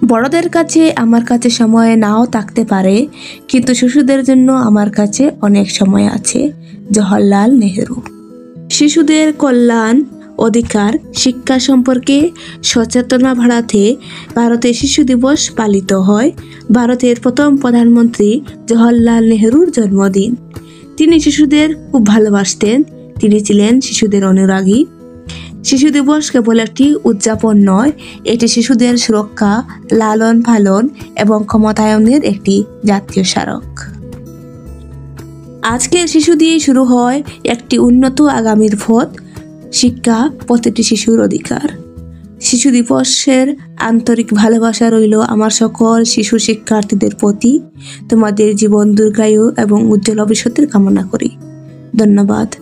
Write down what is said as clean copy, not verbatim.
বড়দের কাছে আমার কাছে সময় নাও থাকতে পারে, কিন্তু শিশুদের জন্য আমার কাছে অনেক সময় আছে। জওহরলাল নেহেরু। শিশুদের কল্যাণ, অধিকার, শিক্ষা সম্পর্কে সচেতনতা বাড়াতে ভারতে শিশু দিবস পালিত হয়। ভারতের প্রথম প্রধানমন্ত্রী জওহরলাল নেহেরুর জন্মদিন। তিনি শিশুদের খুব ভালোবাসতেন। তিনি ছিলেন শিশুদের অনুরাগী। শিশু দিবস কেবল একটি উদযাপন নয়, এটি শিশুদের সুরক্ষা, লালন পালন এবং ক্ষমতায়নের একটি জাতীয় স্মারক। আজকের শিশু দিয়ে শুরু হয় একটি উন্নত আগামীর পথ। শিক্ষা প্রতিটি শিশুর অধিকার। শিশু দিবসের আন্তরিক ভালোবাসা রইল আমার সকল শিশু শিক্ষার্থীদের প্রতি। তোমাদের জীবন দীর্ঘায়ু এবং উজ্জ্বল ভবিষ্যতের কামনা করি। ধন্যবাদ।